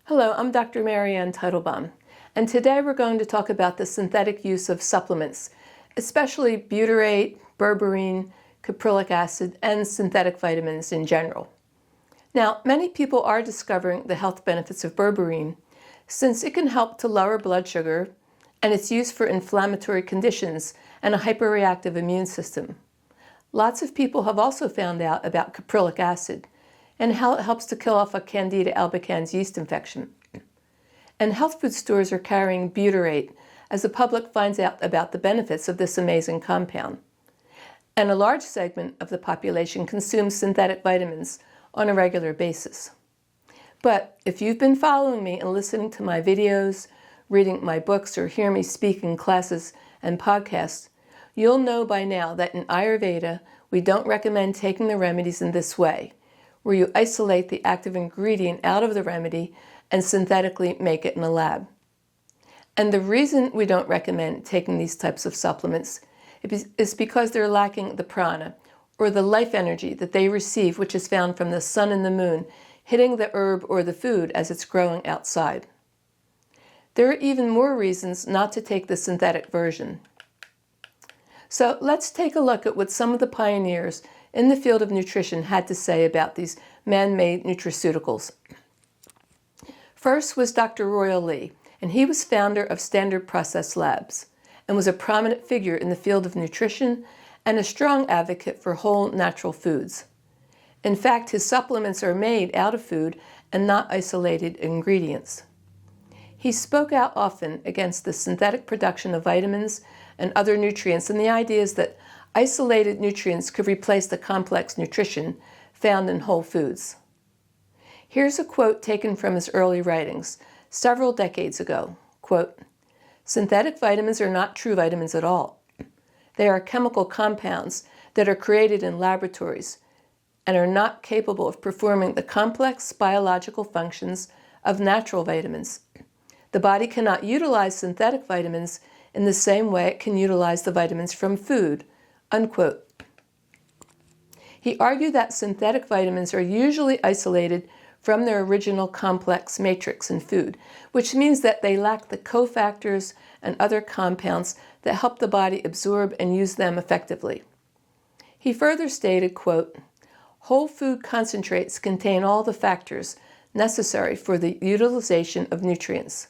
Hello, I'm Dr. Marianne Teitelbaum, and today we're going to talk about the synthetic use of supplements, especially butyrate, berberine, caprylic acid, and synthetic vitamins in general. Now, many people are discovering the health benefits of berberine since it can help to lower blood sugar and its use for inflammatory conditions and a hyperreactive immune system. Lots of people have also found out about caprylic acid and how it helps to kill off a Candida albicans yeast infection. And health food stores are carrying butyrate as the public finds out about the benefits of this amazing compound. And a large segment of the population consumes synthetic vitamins on a regular basis. But if you've been following me and listening to my videos, reading my books, or hear me speak in classes and podcasts, you'll know by now that in Ayurveda, we don't recommend taking the remedies in this way, where you isolate the active ingredient out of the remedy and synthetically make it in a lab. And the reason we don't recommend taking these types of supplements is because they're lacking the prana, or the life energy that they receive, which is found from the sun and the moon, hitting the herb or the food as it's growing outside. There are even more reasons not to take the synthetic version. So let's take a look at what some of the pioneers in the field of nutrition had to say about these man-made nutraceuticals. First was Dr. Royal Lee, and he was founder of Standard Process Labs and was a prominent figure in the field of nutrition and a strong advocate for whole natural foods. In fact, his supplements are made out of food and not isolated ingredients. He spoke out often against the synthetic production of vitamins and other nutrients and the ideas that isolated nutrients could replace the complex nutrition found in whole foods. Here's a quote taken from his early writings several decades ago. Quote, "Synthetic vitamins are not true vitamins at all. They are chemical compounds that are created in laboratories and are not capable of performing the complex biological functions of natural vitamins. The body cannot utilize synthetic vitamins in the same way it can utilize the vitamins from food." Unquote. He argued that synthetic vitamins are usually isolated from their original complex matrix in food, which means that they lack the cofactors and other compounds that help the body absorb and use them effectively. He further stated, quote, "Whole food concentrates contain all the factors necessary for the utilization of nutrients.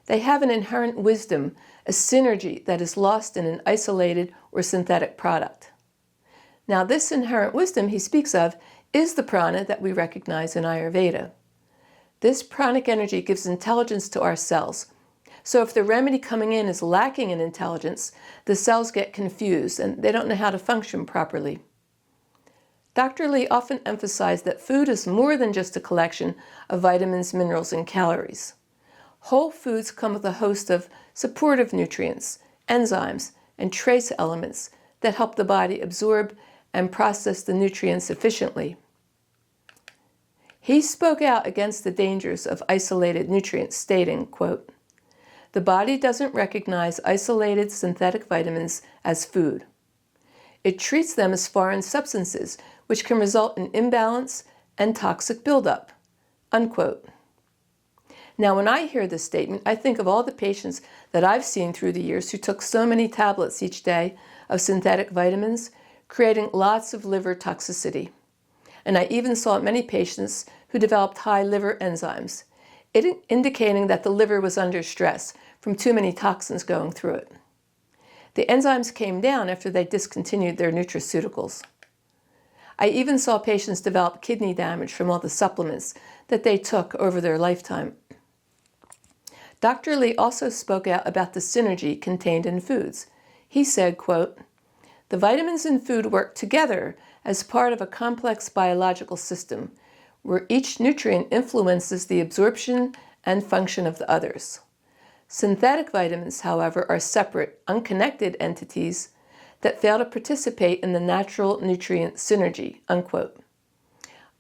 They have an inherent wisdom, a synergy that is lost in an isolated or synthetic product." Now, this inherent wisdom he speaks of is the prana that we recognize in Ayurveda. This pranic energy gives intelligence to our cells. So if the remedy coming in is lacking in intelligence, the cells get confused and they don't know how to function properly. Dr. Lee often emphasized that food is more than just a collection of vitamins, minerals, and calories. Whole foods come with a host of supportive nutrients, enzymes, and trace elements that help the body absorb and process the nutrients efficiently. He spoke out against the dangers of isolated nutrients, stating, quote, "The body doesn't recognize isolated synthetic vitamins as food. It treats them as foreign substances, which can result in imbalance and toxic buildup." Unquote. Now, when I hear this statement, I think of all the patients that I've seen through the years who took so many tablets each day of synthetic vitamins, creating lots of liver toxicity. And I even saw many patients who developed high liver enzymes, indicating that the liver was under stress from too many toxins going through it. The enzymes came down after they discontinued their nutraceuticals. I even saw patients develop kidney damage from all the supplements that they took over their lifetime. Dr. Lee also spoke out about the synergy contained in foods. He said, quote, "The vitamins in food work together as part of a complex biological system, where each nutrient influences the absorption and function of the others. Synthetic vitamins, however, are separate, unconnected entities that fail to participate in the natural nutrient synergy." Unquote.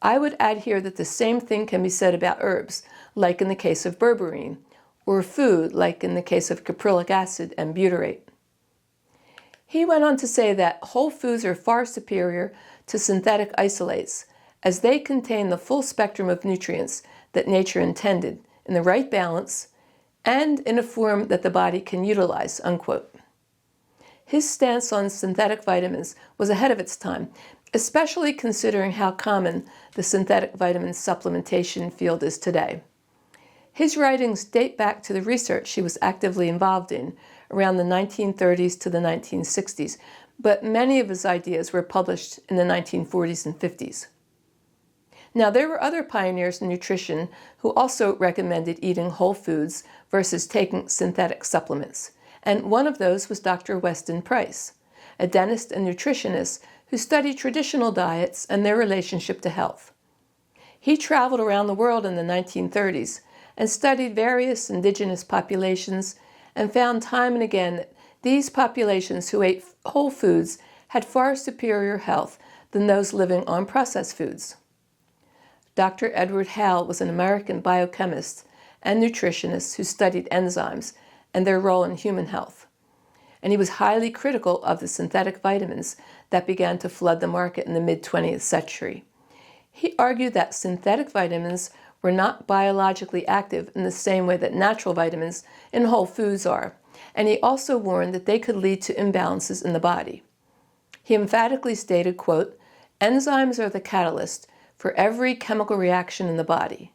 I would add here that the same thing can be said about herbs, like in the case of berberine, or food, like in the case of caprylic acid and butyrate. He went on to say that whole foods are far superior to synthetic isolates, as they contain the full spectrum of nutrients that nature intended in the right balance, and in a form that the body can utilize, unquote. His stance on synthetic vitamins was ahead of its time, especially considering how common the synthetic vitamin supplementation field is today. His writings date back to the research he was actively involved in around the 1930s to the 1960s, but many of his ideas were published in the 1940s and 50s. Now, there were other pioneers in nutrition who also recommended eating whole foods versus taking synthetic supplements, and one of those was Dr. Weston Price, a dentist and nutritionist who studied traditional diets and their relationship to health. He traveled around the world in the 1930s and studied various indigenous populations and found time and again that these populations who ate whole foods had far superior health than those living on processed foods. Dr. Edward Hale was an American biochemist and nutritionist who studied enzymes and their role in human health, and he was highly critical of the synthetic vitamins that began to flood the market in the mid-20th century. He argued that synthetic vitamins were not biologically active in the same way that natural vitamins in whole foods are, and he also warned that they could lead to imbalances in the body. He emphatically stated, quote, "Enzymes are the catalyst for every chemical reaction in the body,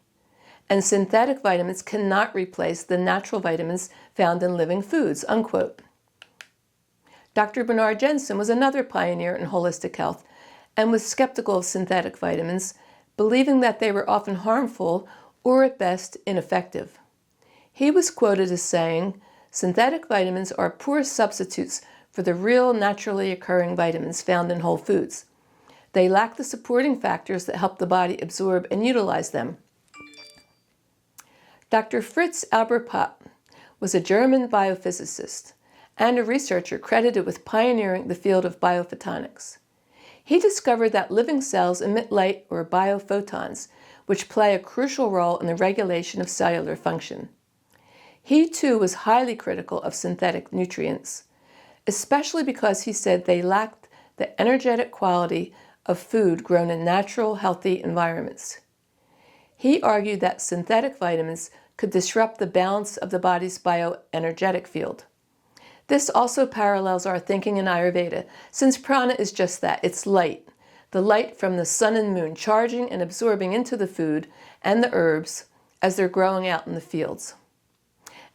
and synthetic vitamins cannot replace the natural vitamins found in living foods," unquote. Dr. Bernard Jensen was another pioneer in holistic health and was skeptical of synthetic vitamins, believing that they were often harmful or at best ineffective. He was quoted as saying, "Synthetic vitamins are poor substitutes for the real naturally occurring vitamins found in whole foods. They lack the supporting factors that help the body absorb and utilize them." Dr. Fritz Albert Popp was a German biophysicist and a researcher credited with pioneering the field of biophotonics. He discovered that living cells emit light, or biophotons, which play a crucial role in the regulation of cellular function. He too was highly critical of synthetic nutrients, especially because he said they lacked the energetic quality of food grown in natural, healthy environments. He argued that synthetic vitamins could disrupt the balance of the body's bioenergetic field. This also parallels our thinking in Ayurveda, since prana is just that, it's light, the light from the sun and moon charging and absorbing into the food and the herbs as they're growing out in the fields.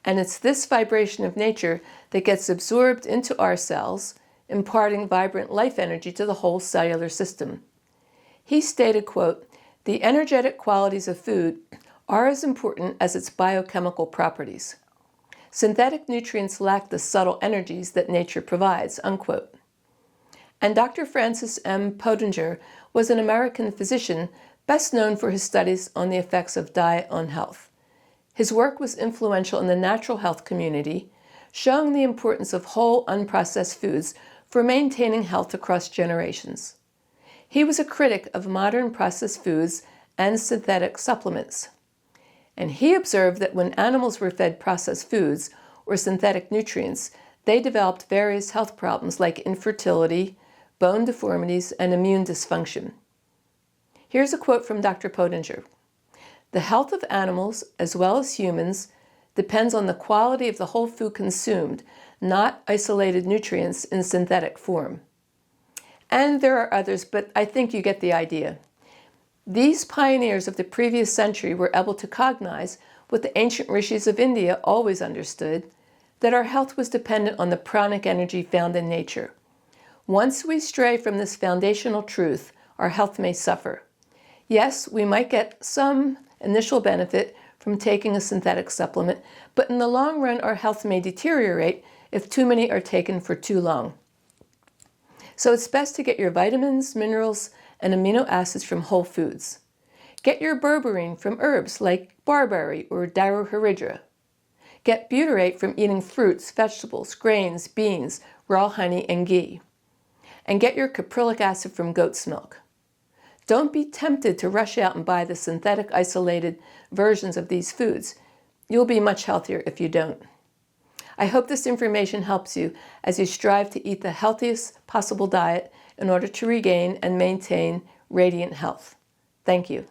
And it's this vibration of nature that gets absorbed into our cells, imparting vibrant life energy to the whole cellular system. He stated, quote, "The energetic qualities of food are as important as its biochemical properties. Synthetic nutrients lack the subtle energies that nature provides," unquote. And Dr. Francis M. Pottinger was an American physician best known for his studies on the effects of diet on health. His work was influential in the natural health community, showing the importance of whole, unprocessed foods for maintaining health across generations. He was a critic of modern processed foods and synthetic supplements. And he observed that when animals were fed processed foods or synthetic nutrients, they developed various health problems like infertility, bone deformities, and immune dysfunction. Here's a quote from Dr. Pottinger. "The health of animals, as well as humans, depends on the quality of the whole food consumed, not isolated nutrients in synthetic form." And there are others, but I think you get the idea. These pioneers of the previous century were able to cognize what the ancient rishis of India always understood, that our health was dependent on the pranic energy found in nature. Once we stray from this foundational truth, our health may suffer. Yes, we might get some initial benefit from taking a synthetic supplement, but in the long run, our health may deteriorate if too many are taken for too long. So it's best to get your vitamins, minerals, and amino acids from whole foods. Get your berberine from herbs like barberry or daroo. Get butyrate from eating fruits, vegetables, grains, beans, raw honey, and ghee. And get your caprylic acid from goat's milk. Don't be tempted to rush out and buy the synthetic isolated versions of these foods. You'll be much healthier if you don't. I hope this information helps you as you strive to eat the healthiest possible diet in order to regain and maintain radiant health. Thank you.